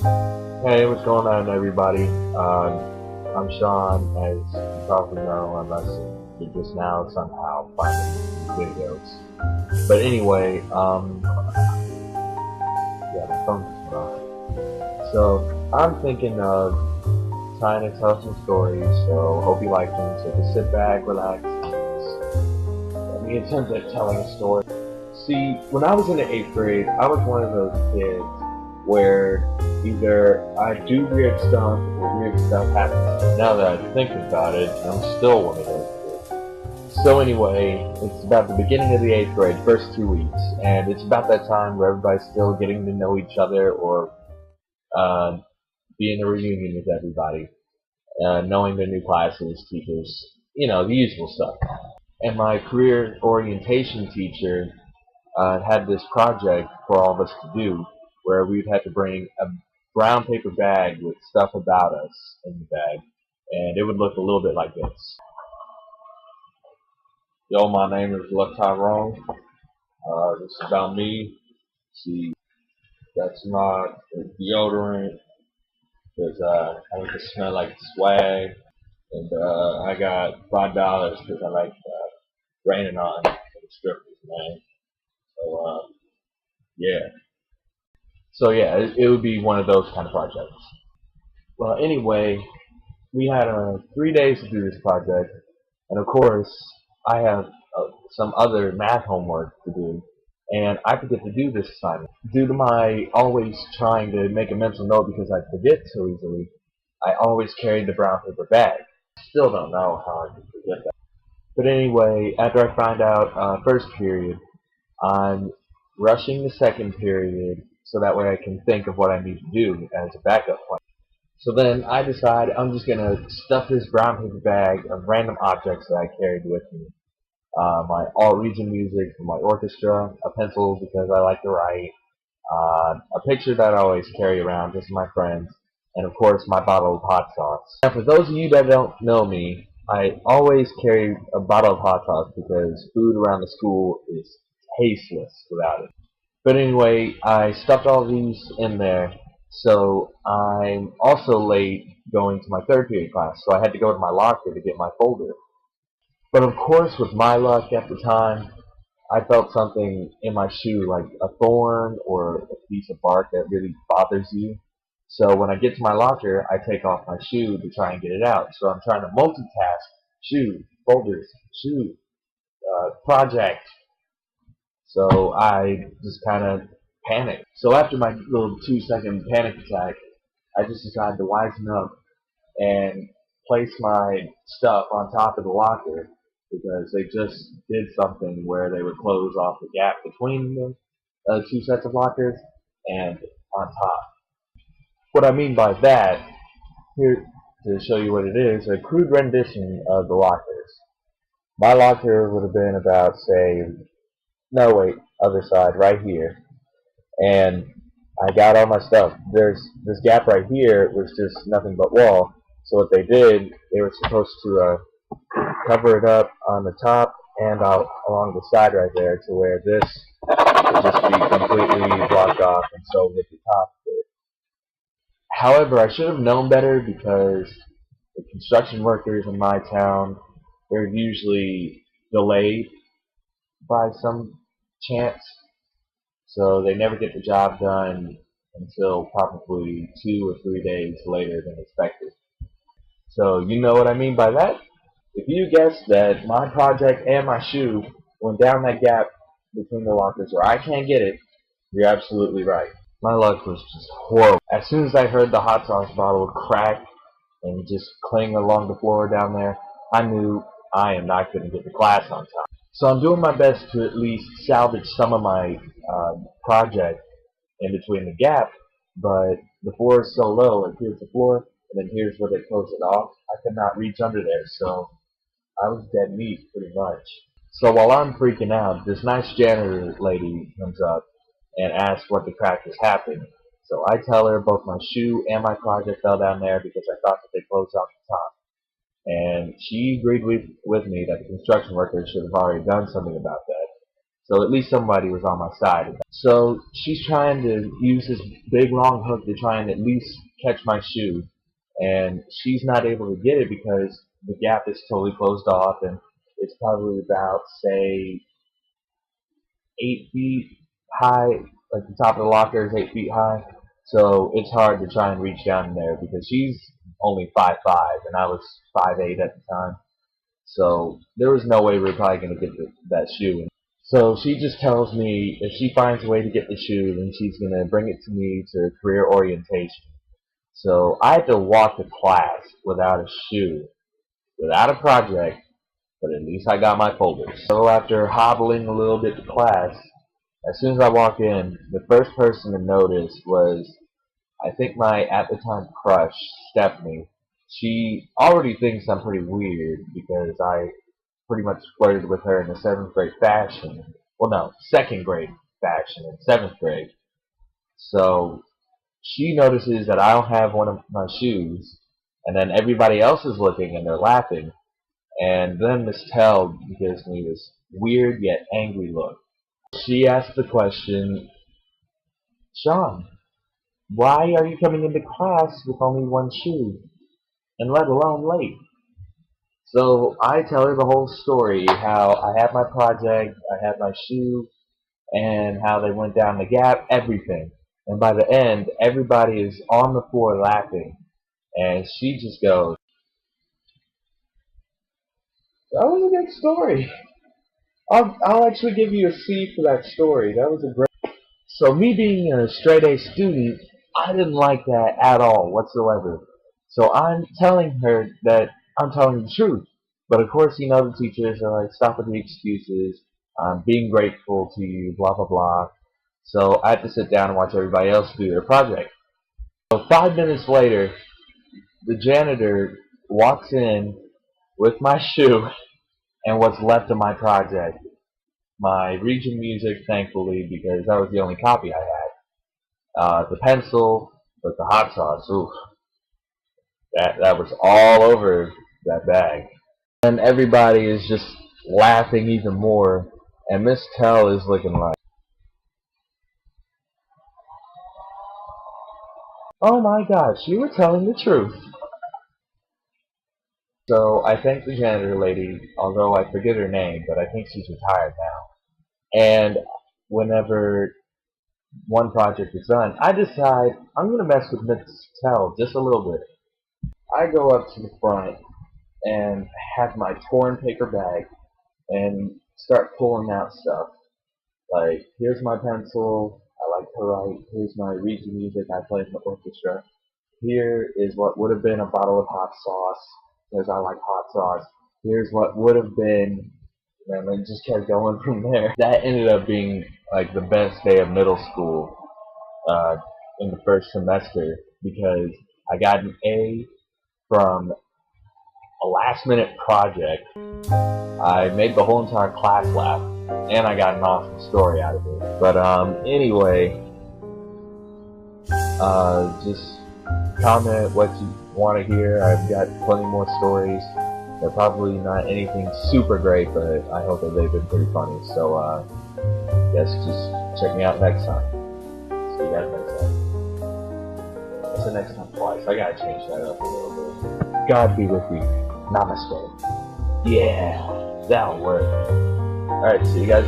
Hey, what's going on, everybody? I'm Sean, as you probably know, unless you're just now somehow finding these videos. But anyway, yeah, the phone just went off. So I'm thinking of trying to tell some stories. So hope you like them. So just sit back, relax. Let me attempt at telling a story. See, when I was in the 8th grade, I was one of those kids where either I do weird stuff or weird stuff happens. Now that I think about it, I'm still one of those kids. So anyway, it's about the beginning of the 8th grade, first 2 weeks, and it's about that time where everybody's still getting to know each other or uh, be in a reunion with everybody, knowing their new classes, teachers, the usual stuff. And my career orientation teacher had this project for all of us to do where we'd have to bring a brown paper bag with stuff about us in the bag, and it would look a little bit like this. Yo, my name is Left Tyrone. This is about me. See, that's my deodorant because I like to smell like swag, and I got $5 because I like raining on the strippers, man. So yeah. So yeah, it would be one of those kind of projects. Well, anyway, we had 3 days to do this project, and of course, I have some other math homework to do, and I forget to do this assignment. Due to my always trying to make a mental note because I forget so easily, I always carried the brown paper bag. Still don't know how I could forget that. But anyway, after I find out first period, I'm rushing the second period so that way I can think of what I need to do as a backup plan. So then I decide I'm just going to stuff this brown paper bag of random objects that I carried with me. My all region music from my orchestra, a pencil because I like to write, a picture that I always carry around just my friends, and of course my bottle of hot sauce. Now for those of you that don't know me, I always carry a bottle of hot sauce because food around the school is tasteless without it. But anyway, I stuffed all these in there, so I'm also late going to my third period class, so I had to go to my locker to get my folder. But of course, with my luck at the time, I felt something in my shoe, like a thorn or a piece of bark that really bothers you. So when I get to my locker, I take off my shoe to try and get it out. So I'm trying to multitask: shoe, folders, shoe, project. So I just kind of panicked. So after my little 2-second panic attack, I just decided to wisen up and place my stuff on top of the locker because they just did something where they would close off the gap between the two sets of lockers and on top. What I mean by that, here to show you what it is, a crude rendition of the lockers. My locker would have been about, say, no wait, other side, right here. And I got all my stuff. There's this gap right here was just nothing but wall. So what they did, they were supposed to cover it up on the top and out along the side right there to where this would just be completely blocked off, and so would the top of it. However, I should have known better because the construction workers in my town, they're usually delayed by some chance, so they never get the job done until probably 2 or 3 days later than expected. So you know what I mean by that? If you guessed that my project and my shoe went down that gap between the lockers where I can't get it, you're absolutely right. My luck was just horrible. As soon as I heard the hot sauce bottle crack and just cling along the floor down there, I knew I am not going to get to class on time. So I'm doing my best to at least salvage some of my project in between the gap, but the floor is so low, and here's the floor, and then here's where they close it off. I could not reach under there, so I was dead meat pretty much. So while I'm freaking out, this nice janitor lady comes up and asks what the crack has happened. So I tell her both my shoe and my project fell down there because I thought that they closed off the top. And she agreed with me that the construction workers should have already done something about that. So at least somebody was on my side. So she's trying to use this big long hook to try and at least catch my shoe. And she's not able to get it because the gap is totally closed off, and it's probably about, say, 8 feet high. Like the top of the locker is 8 feet high. So it's hard to try and reach down in there because she's only 5'5", and I was 5'8" at the time. So there was no way we were probably going to get that shoe. So she just tells me if she finds a way to get the shoe, then she's going to bring it to me to career orientation. So I had to walk to class without a shoe, without a project, but at least I got my folders. So after hobbling a little bit to class, as soon as I walk in, the first person to notice was, I think, my at the time crush, Stephanie. She already thinks I'm pretty weird because I pretty much flirted with her in the 7th grade fashion. Well, no, 2nd grade fashion in 7th grade. So she notices that I don't have one of my shoes, and then everybody else is looking and they're laughing. And then Miss Tell gives me this weird yet angry look. She asks the question, Sean, why are you coming into class with only one shoe, and let alone late? So I tell her the whole story, how I had my project, I had my shoe, and how they went down the gap, everything. And by the end, everybody is on the floor laughing, and she just goes, that was a good story. I'll actually give you a C for that story. That was a great... So me being a straight A student, I didn't like that at all whatsoever. So I'm telling her that I'm telling the truth. But of course, the teachers are like, stop with the excuses. I'm being grateful to you, blah, blah, blah. So I had to sit down and watch everybody else do their project. So 5 minutes later, the janitor walks in with my shoe and what's left of my project. My region music, thankfully, because that was the only copy I had. The pencil, but the hot sauce, oof. That was all over that bag. And everybody is just laughing even more. And Miss Tell is looking like, oh my gosh, you were telling the truth. So I thank the janitor lady, although I forget her name, but I think she's retired now. And whenever one project is done, I decide I'm going to mess with Miss Tell just a little bit. I go up to the front and have my torn paper bag and start pulling out stuff. Like, here's my pencil, I like to write, here's my region music, I play in the orchestra. Here is what would have been a bottle of hot sauce, because I like hot sauce. Here's what would have been, and then just kept going from there. That ended up being like the best day of middle school in the first semester, because I got an A from a last-minute project. I made the whole entire class laugh, and I got an awesome story out of it. But anyway, just comment what you want to hear. I've got plenty more stories. They're probably not anything super great, but I hope that they've been pretty funny. So, yes, just check me out next time. See you guys next time. What's the next time twice? I gotta change that up a little bit. God be with you. Namaste. Yeah, that'll work. Alright, see you guys.